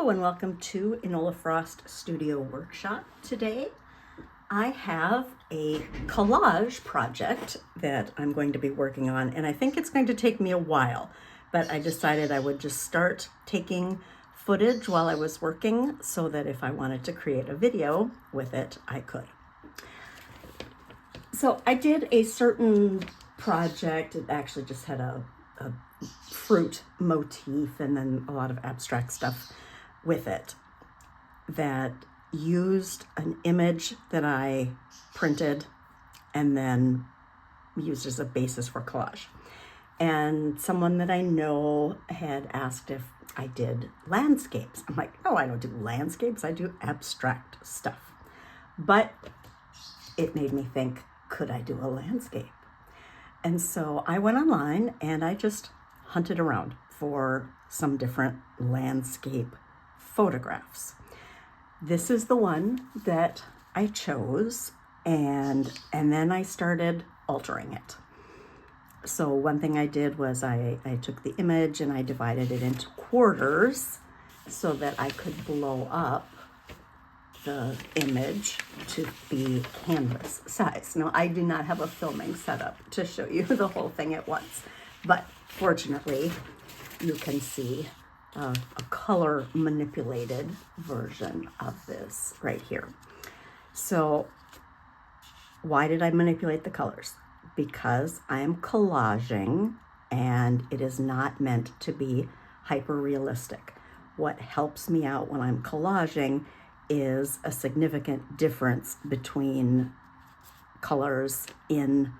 Hello and welcome to Enola Frost Studio Workshop. Today I have a collage project that I'm going to be working on, and I think it's going to take me a while, but I decided I would just start taking footage while I was working so that if I wanted to create a video with it, I could. So I did a certain project. It actually just had a fruit motif and then a lot of abstract stuff with it that used an image that I printed and then used as a basis for collage. And someone that I know had asked if I did landscapes. I'm like, no, I don't do landscapes. I do abstract stuff. But it made me think, could I do a landscape? And so I went online and I just hunted around for some different landscape photographs. This is the one that I chose, and then I started altering it. So one thing I did was I took the image and I divided it into quarters so that I could blow up the image to be canvas size. Now, I do not have a filming setup to show you the whole thing at once, but fortunately, you can see a color manipulated version of this right here. So why did I manipulate the colors? Because I am collaging and it is not meant to be hyper realistic. What helps me out when I'm collaging is a significant difference between colors in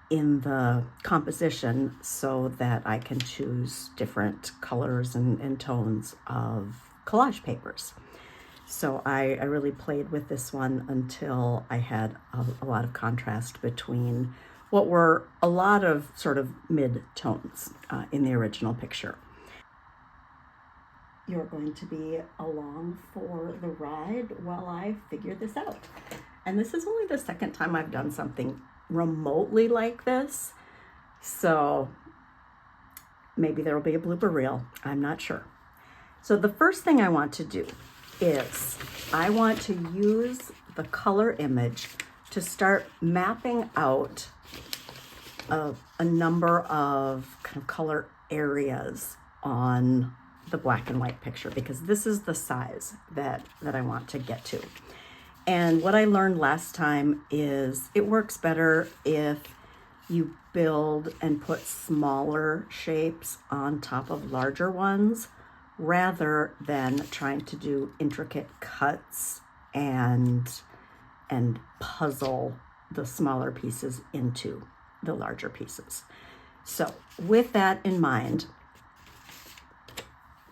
the composition so that I can choose different colors and tones of collage papers. So I really played with this one until I had a lot of contrast between what were a lot of sort of mid-tones in the original picture. You're going to be along for the ride while I figure this out. And this is only the second time I've done something remotely like this, so maybe there will be a blooper reel. I'm not sure. So the first thing I want to do is I want to use the color image to start mapping out a number of kind of color areas on the black and white picture, because this is the size that I want to get to. And what I learned last time is it works better if you build and put smaller shapes on top of larger ones rather than trying to do intricate cuts and puzzle the smaller pieces into the larger pieces. So with that in mind,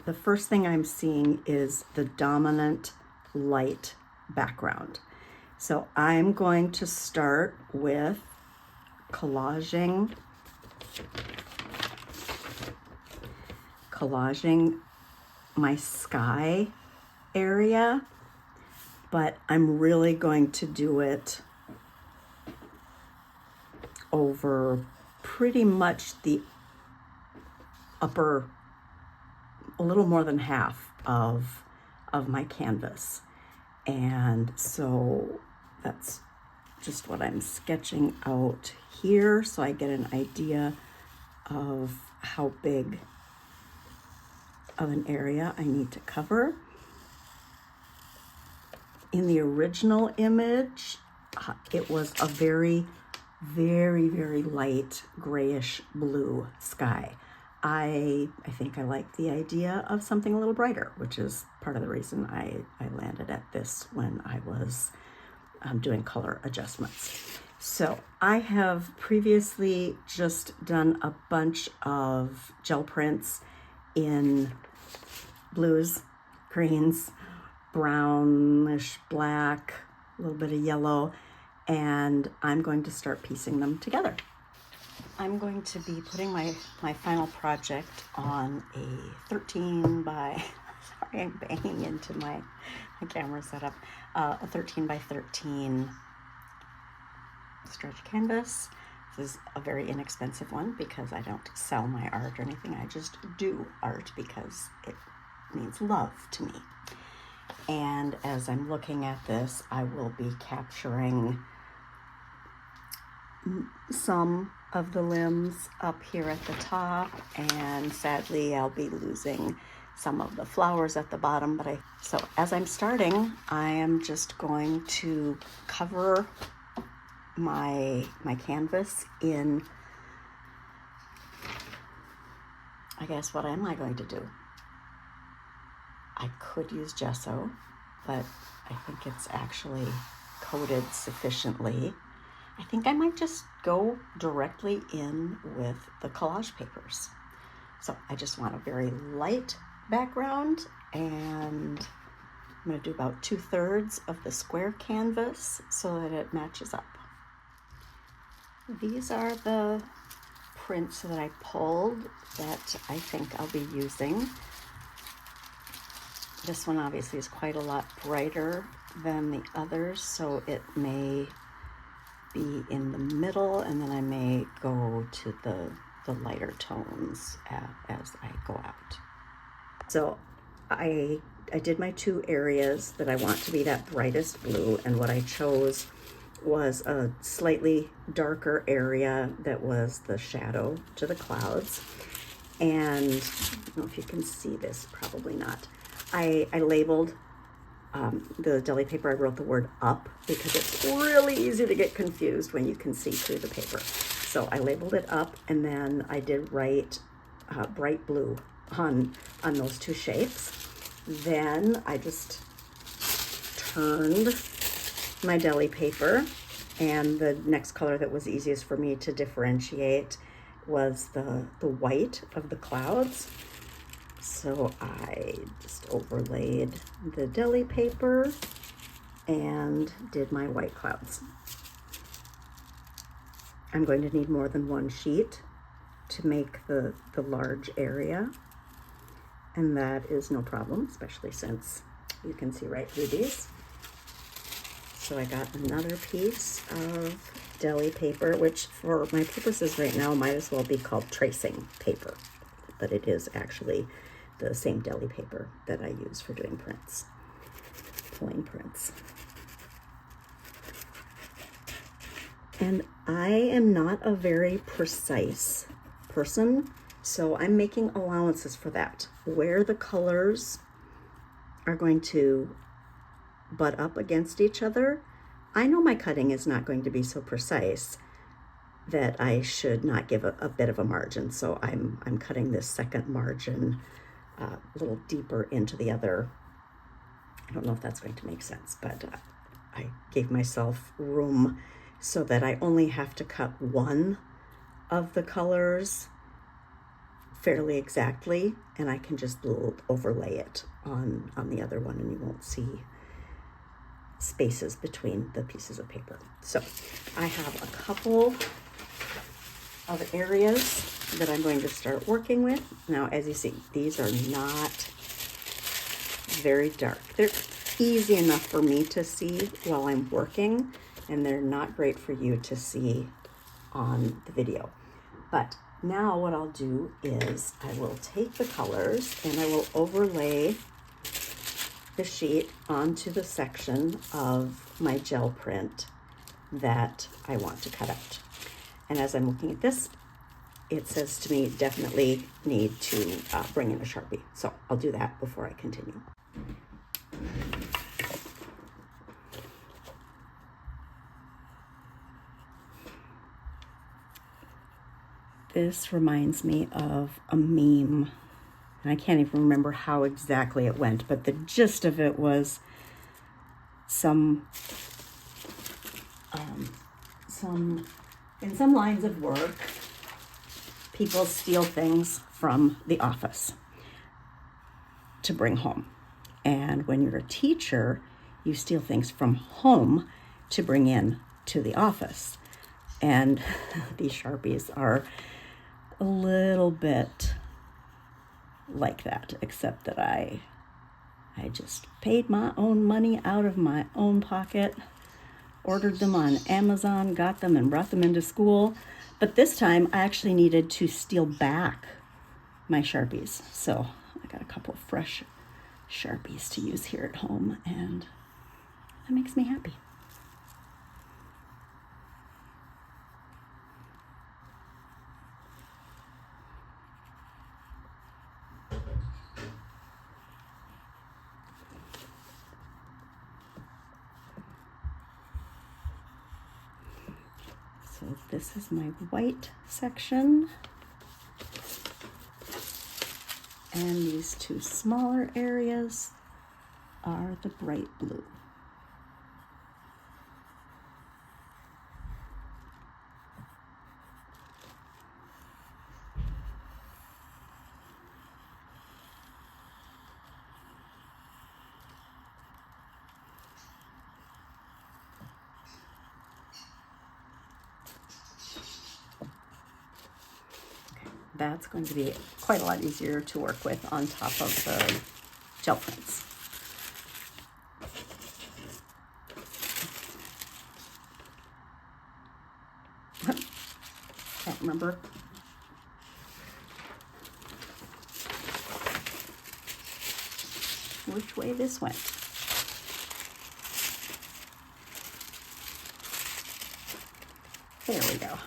the first thing I'm seeing is the dominant light background. So I'm going to start with collaging my sky area, but I'm really going to do it over pretty much the upper, a little more than half of my canvas. And so that's just what I'm sketching out here, so I get an idea of how big of an area I need to cover. In the original image, it was a very, very, very light grayish blue sky. I think I like the idea of something a little brighter, which is part of the reason I landed at this when I was doing color adjustments. So I have previously just done a bunch of gel prints in blues, greens, brownish black, a little bit of yellow, and I'm going to start piecing them together. I'm going to be putting my final project on a 13 by, sorry, I'm banging into my camera setup, a 13 by 13 stretch canvas. This is a very inexpensive one because I don't sell my art or anything. I just do art because it means love to me. And as I'm looking at this, I will be capturing some of the limbs up here at the top, and sadly I'll be losing some of the flowers at the bottom. So as I'm starting, I am just going to cover my canvas in, I guess, what am I going to do? I could use gesso, but I think it's actually coated sufficiently. I think I might just go directly in with the collage papers. So I just want a very light background, and I'm going to do about 2/3 of the square canvas so that it matches up. These are the prints that I pulled that I think I'll be using. This one obviously is quite a lot brighter than the others, so it may be in the middle, and then I may go to the lighter tones as I go out. So I did my 2 areas that I want to be that brightest blue, and what I chose was a slightly darker area that was the shadow to the clouds. And I don't know if you can see this, probably not. I labeled the deli paper. I wrote the word up because it's really easy to get confused when you can see through the paper. So I labeled it up, and then I did write bright blue on those 2 shapes. Then I just turned my deli paper, and the next color that was easiest for me to differentiate was the white of the clouds. So I just overlaid the deli paper and did my white clouds. I'm going to need more than 1 sheet to make the large area, and that is no problem, especially since you can see right through these. So I got another piece of deli paper, which for my purposes right now might as well be called tracing paper, but it is actually the same deli paper that I use for doing prints, pulling prints. And I am not a very precise person, so I'm making allowances for that. Where the colors are going to butt up against each other, I know my cutting is not going to be so precise that I should not give a bit of a margin. So I'm cutting this second margin a little deeper into the other. I don't know if that's going to make sense, but I gave myself room so that I only have to cut one of the colors fairly exactly, and I can just overlay it on the other one, and you won't see spaces between the pieces of paper. So I have a couple of areas that I'm going to start working with. Now, as you see, these are not very dark. They're easy enough for me to see while I'm working, and they're not great for you to see on the video. But now what I'll do is I will take the colors and I will overlay the sheet onto the section of my gel print that I want to cut out. And as I'm looking at this, it says to me, definitely need to bring in a Sharpie. So I'll do that before I continue. This reminds me of a meme, and I can't even remember how exactly it went, but the gist of it was in some lines of work, people steal things from the office to bring home. And when you're a teacher, you steal things from home to bring in to the office. And these Sharpies are a little bit like that, except that I just paid my own money out of my own pocket, ordered them on Amazon, got them and brought them into school. But this time I actually needed to steal back my Sharpies. So I got a couple of fresh Sharpies to use here at home, and that makes me happy. So this is my white section, and these two smaller areas are the bright blue. That's going to be quite a lot easier to work with on top of the gel prints. Can't remember. Which way this went. There we go.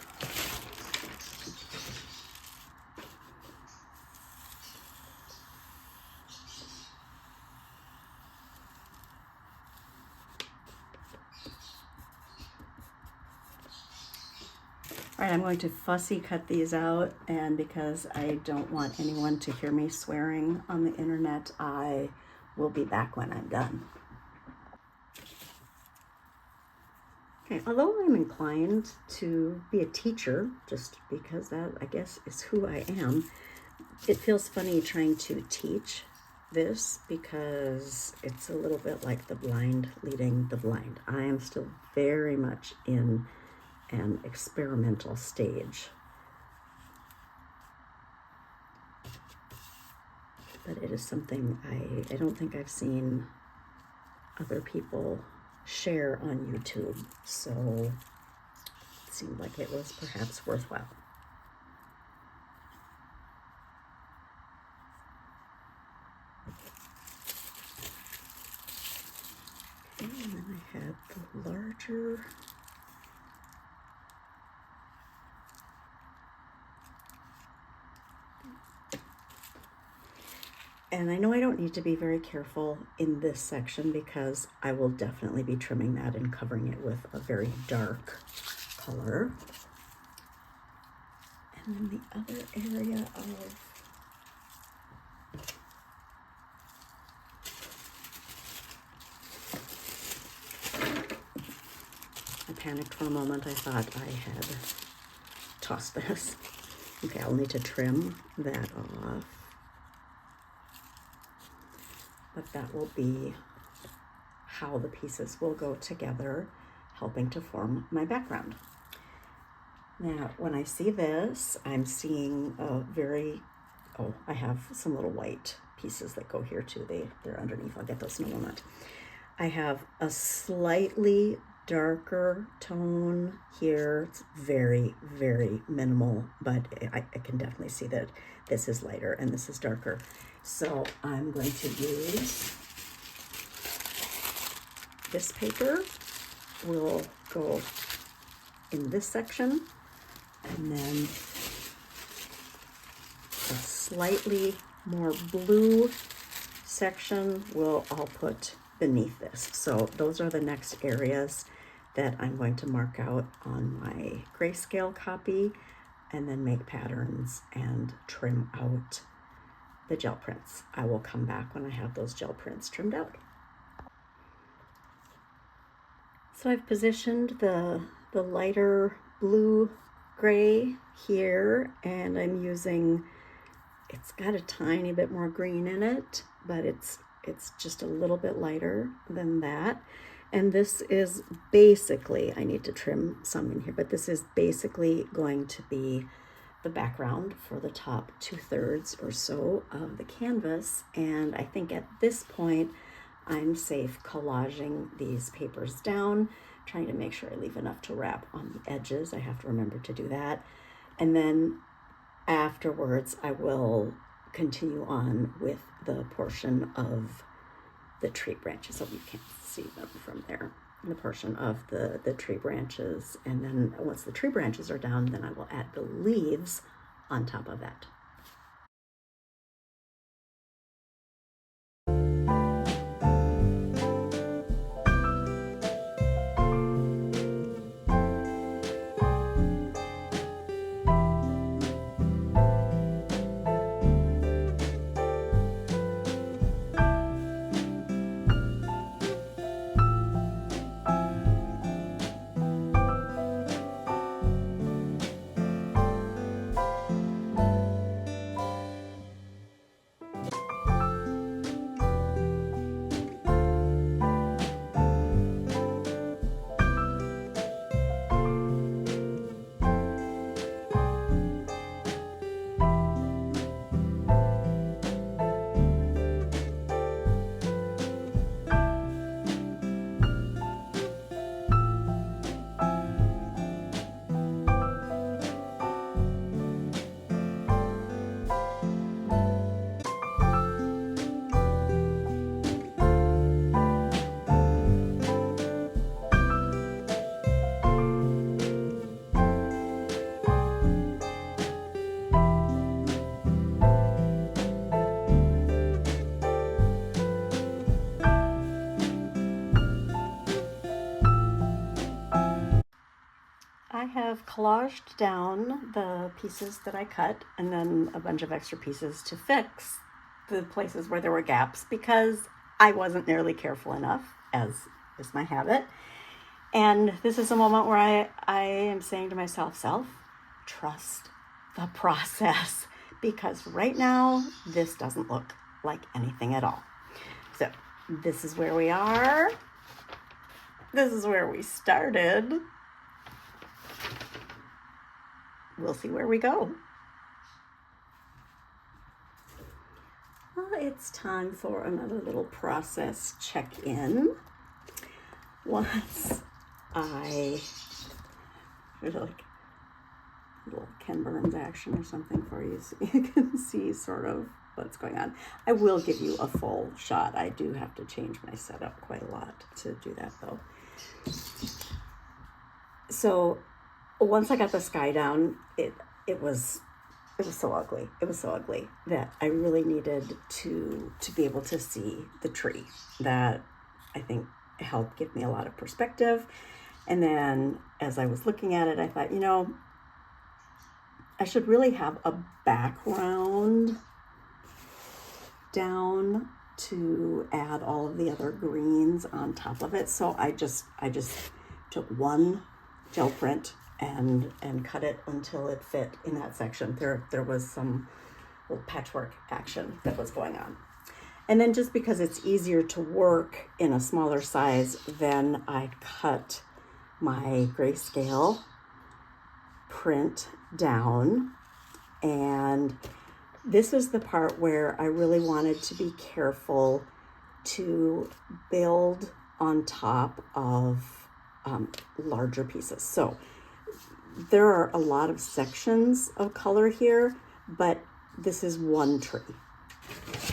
All right, I'm going to fussy cut these out, and because I don't want anyone to hear me swearing on the internet, I will be back when I'm done. Okay, although I'm inclined to be a teacher, just because that, I guess, is who I am, it feels funny trying to teach this because it's a little bit like the blind leading the blind. I am still very much in an experimental stage. But it is something I don't think I've seen other people share on YouTube, so it seemed like it was perhaps worthwhile. Okay, and then I had the larger and I know I don't need to be very careful in this section because I will definitely be trimming that and covering it with a very dark color. And then the other area of I panicked for a moment. I thought I had tossed this. Okay, I'll need to trim that off. But that will be how the pieces will go together, helping to form my background. Now, when I see this, I'm seeing a very, I have some little white pieces that go here too. They're underneath. I'll get those in a moment. I have a slightly darker tone here. It's very, very minimal, but I can definitely see that this is lighter and this is darker. So I'm going to use this paper. Will go in this section, and then a slightly more blue section I'll put beneath this. So those are the next areas that I'm going to mark out on my grayscale copy, and then make patterns and trim out the gel prints. I will come back when I have those gel prints trimmed out. So I've positioned the lighter blue gray here, and I'm using, it's got a tiny bit more green in it, but it's just a little bit lighter than that. And this is basically, I need to trim some in here, but this is basically going to be the background for the top 2/3 or so of the canvas. And I think at this point, I'm safe collaging these papers down, trying to make sure I leave enough to wrap on the edges. I have to remember to do that. And then afterwards, I will continue on with the portion of the tree branches, so you can't see them from there, the portion of the tree branches. And then once the tree branches are down, then I will add the leaves on top of that. I have collaged down the pieces that I cut and then a bunch of extra pieces to fix the places where there were gaps because I wasn't nearly careful enough, as is my habit. And this is a moment where I am saying to myself, trust the process, because right now this doesn't look like anything at all. So this is where we are. This is where we started. We'll see where we go. Well, it's time for another little process check-in. Once I feel like a little Ken Burns action or something for you so you can see sort of what's going on. I will give you a full shot. I do have to change my setup quite a lot to do that though. So once I got the sky down, it was so ugly. It was so ugly that I really needed to be able to see the tree. That I think helped give me a lot of perspective. And then as I was looking at it, I thought, you know, I should really have a background down to add all of the other greens on top of it. So I just took one gel print and cut it until it fit in that section. There was some little patchwork action that was going on. And then just because it's easier to work in a smaller size, then I cut my grayscale print down. And this is the part where I really wanted to be careful to build on top of larger pieces. So there are a lot of sections of color here, but this is one tree,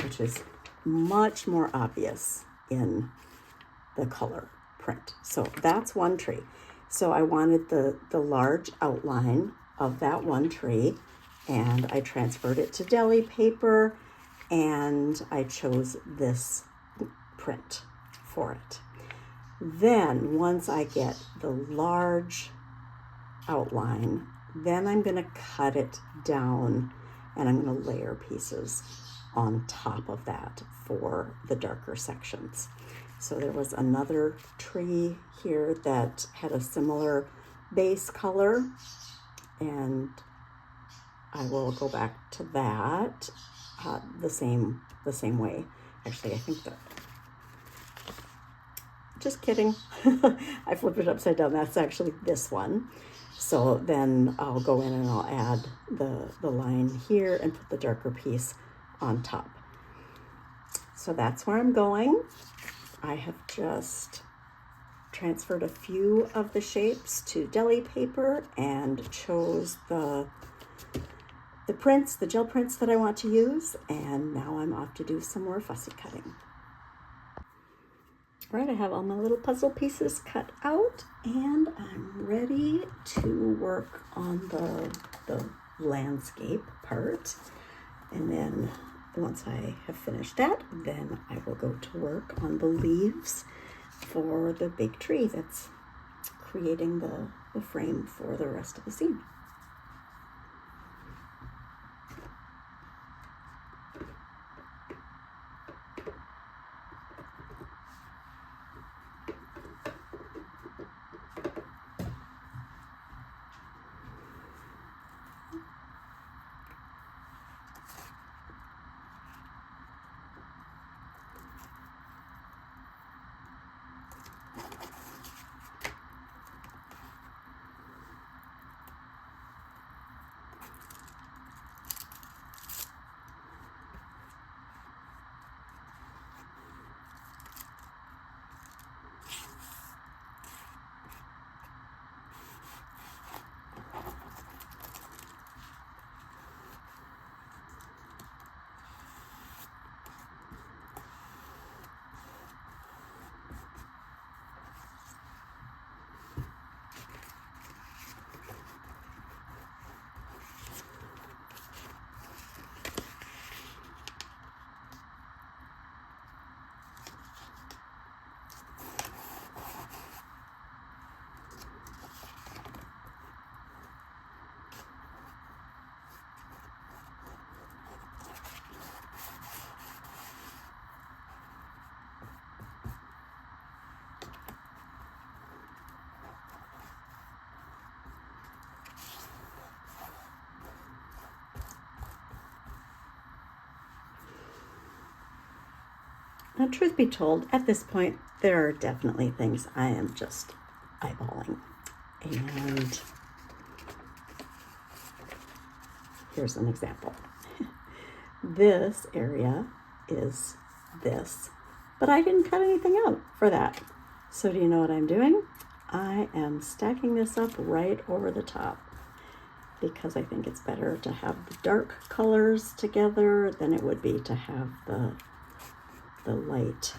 which is much more obvious in the color print. So that's one tree. So I wanted the large outline of that one tree, and I transferred it to deli paper, and I chose this print for it. Then once I get the large outline, then I'm going to cut it down and I'm going to layer pieces on top of that for the darker sections. So there was another tree here that had a similar base color, and I will go back to that the same way. Actually, I think that, just kidding. I flipped it upside down. That's actually this one. So then I'll go in and I'll add the line here and put the darker piece on top. So that's where I'm going. I have just transferred a few of the shapes to deli paper and chose the prints, the gel prints that I want to use. And now I'm off to do some more fussy cutting. Right, I have all my little puzzle pieces cut out, and I'm ready to work on the landscape part. And then once I have finished that, then I will go to work on the leaves for the big tree that's creating the frame for the rest of the scene. Now, truth be told, at this point, there are definitely things I am just eyeballing. And here's an example. This area is this, but I didn't cut anything out for that. So do you know what I'm doing? I am stacking this up right over the top because I think it's better to have the dark colors together than it would be to have the light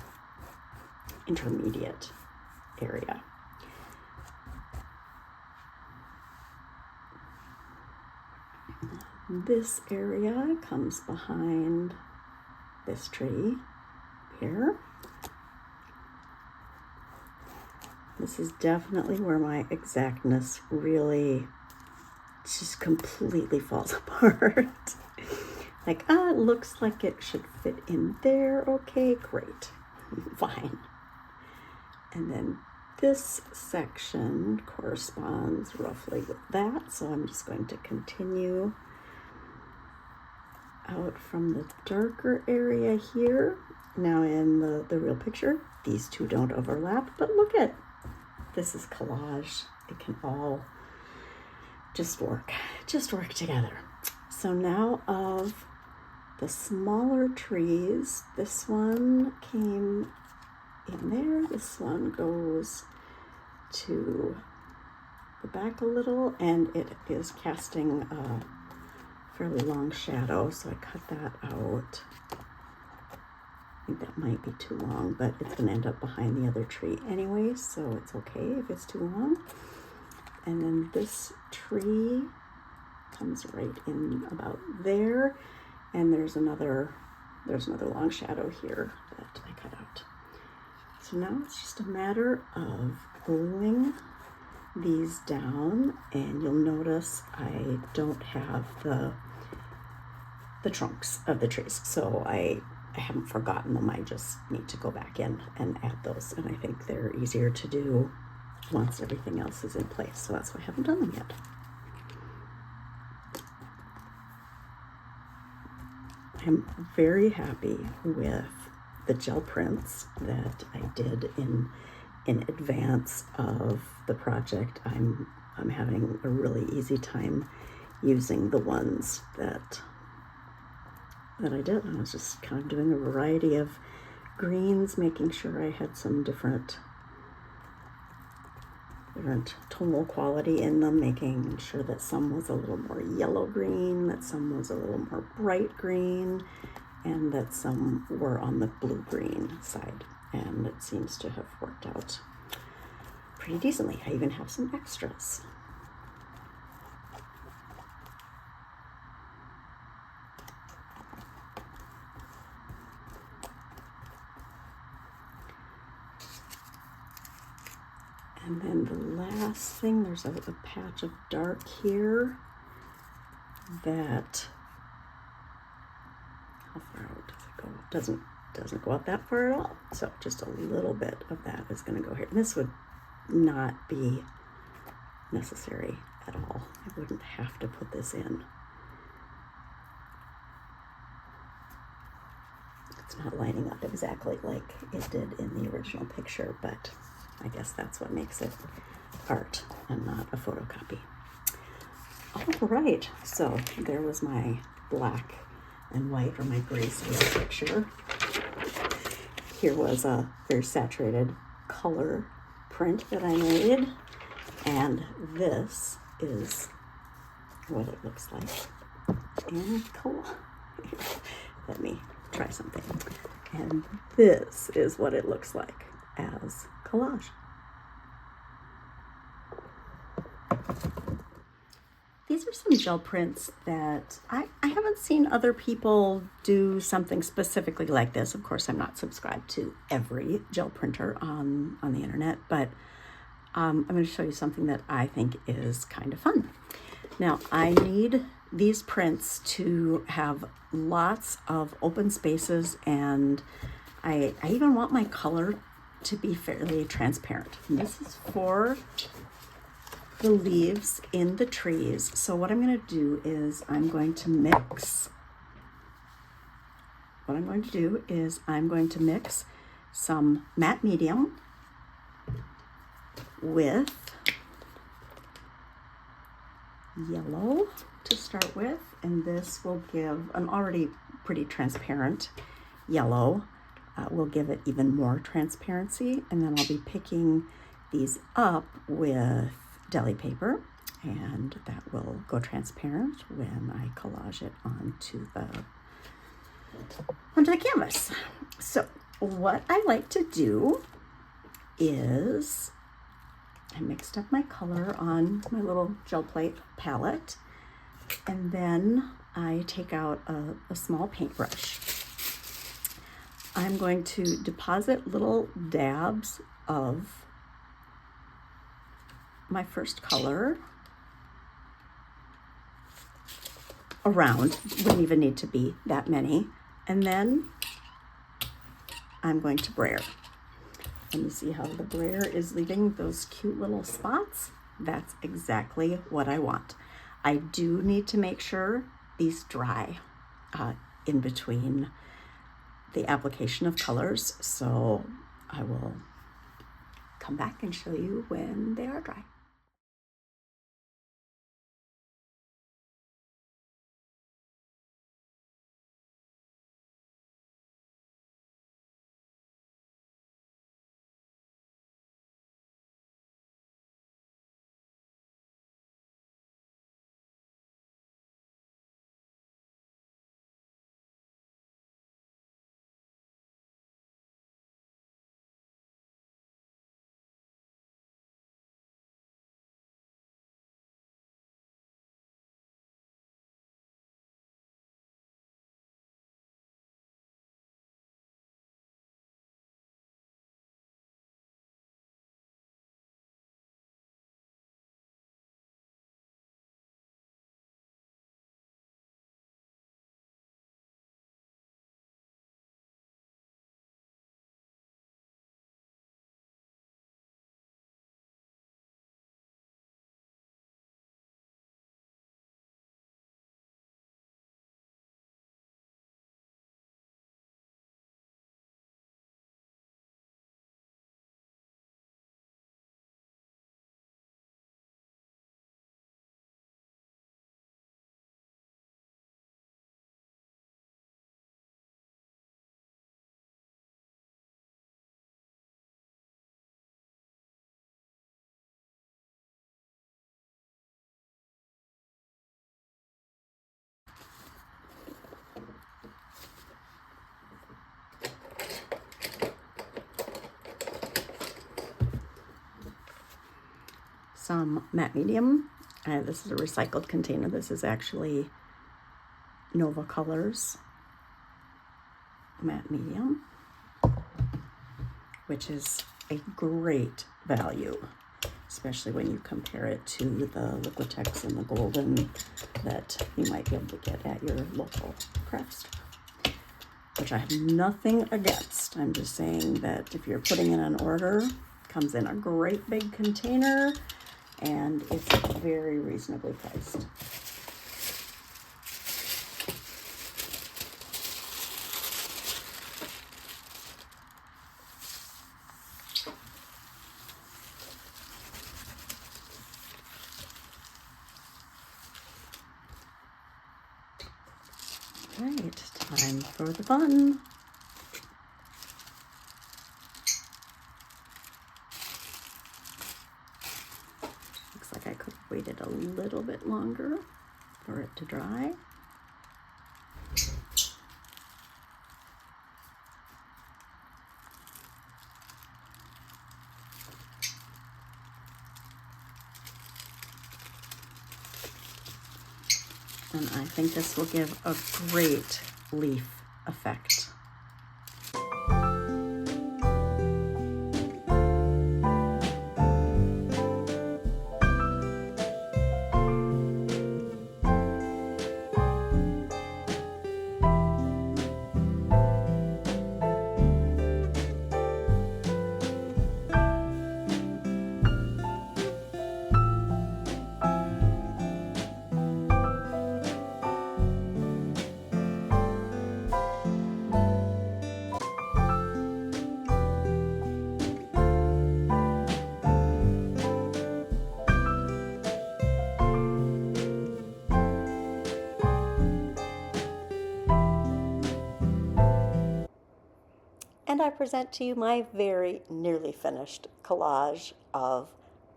intermediate area. This area comes behind this tree here. This is definitely where my exactness really just completely falls apart. Like, it looks like it should fit in there. Okay, great, fine. And then this section corresponds roughly with that. So I'm just going to continue out from the darker area here. Now in the real picture, these two don't overlap, but look at, this is collage. It can all just work together. So now of the smaller trees, this one came in there, this one goes to the back a little, and it is casting a fairly long shadow, so I cut that out. I think that might be too long, but it's going to end up behind the other tree anyway, so it's okay if it's too long. And then this tree comes right in about there, and there's another long shadow here that I cut out. So now it's just a matter of gluing these down, and you'll notice I don't have the trunks of the trees, so I haven't forgotten them. I just need to go back in and add those, and I think they're easier to do once everything else is in place, so that's why I haven't done them yet. I'm very happy with the gel prints that I did in advance of the project. I'm having a really easy time using the ones that I did. I was just kind of doing a variety of greens, making sure I had some different tonal quality in them, making sure that some was a little more yellow green, that some was a little more bright green, and that some were on the blue green side. and it seems to have worked out pretty decently. I even have some extras. And then the last thing, there's a patch of dark here that, how far out does it go? Doesn't go up that far at all. So just a little bit of that is going to go here. And this would not be necessary at all. I wouldn't have to put this in. It's not lining up exactly like it did in the original picture, but I guess that's what makes it art and not a photocopy. All right, so there was my black and white, or my grayscale picture. Here was a very saturated color print that I made, and this is what it looks like in collage. Let me try something. And this is what it looks like as collage. These are some gel prints that I haven't seen other people do something specifically like this. Of course, I'm not subscribed to every gel printer on the internet, but I'm going to show you something that I think is kind of fun. Now, I need these prints to have lots of open spaces, and I even want my color to be fairly transparent. And this is for the leaves in the trees. So what I'm going to do is I'm going to mix some matte medium with yellow to start with, and this will give an already pretty transparent yellow. Will give it even more transparency, and then I'll be picking these up with deli paper, and that will go transparent when I collage it onto the canvas. So what I like to do is I mixed up my color on my little gel plate palette, and then I take out a small paintbrush. I'm going to deposit little dabs of my first color around. Wouldn't even need to be that many. And then I'm going to brayer. And you see how the brayer is leaving those cute little spots? That's exactly what I want. I do need to make sure these dry in between the application of colors, so I will come back and show you when they are dry. some matte medium. This is a recycled container. This is actually Nova Colors matte medium, which is a great value, especially when you compare it to the Liquitex and the Golden that you might be able to get at your local craft store, which I have nothing against. I'm just saying that if you're putting in an order, it comes in a great big container and it's very reasonably priced. Right, time for the fun. Looks like I could have waited a little bit longer for it to dry. And I think this will give a great leaf effect. And I present to you my very nearly finished collage of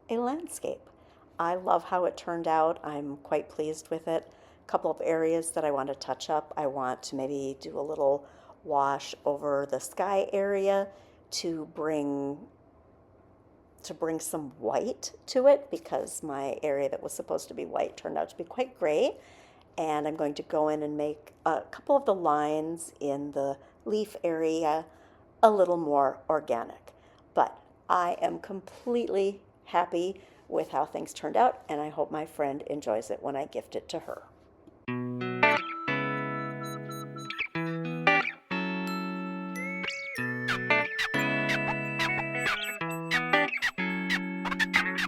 a landscape. I love how it turned out. I'm quite pleased with it. A couple of areas that I want to touch up. I want to maybe do a little wash over the sky area to bring some white to it, because my area that was supposed to be white turned out to be quite gray. And I'm going to go in and make a couple of the lines in the leaf area a little more organic. But I am completely happy with how things turned out, and I hope my friend enjoys it when I gift it to her.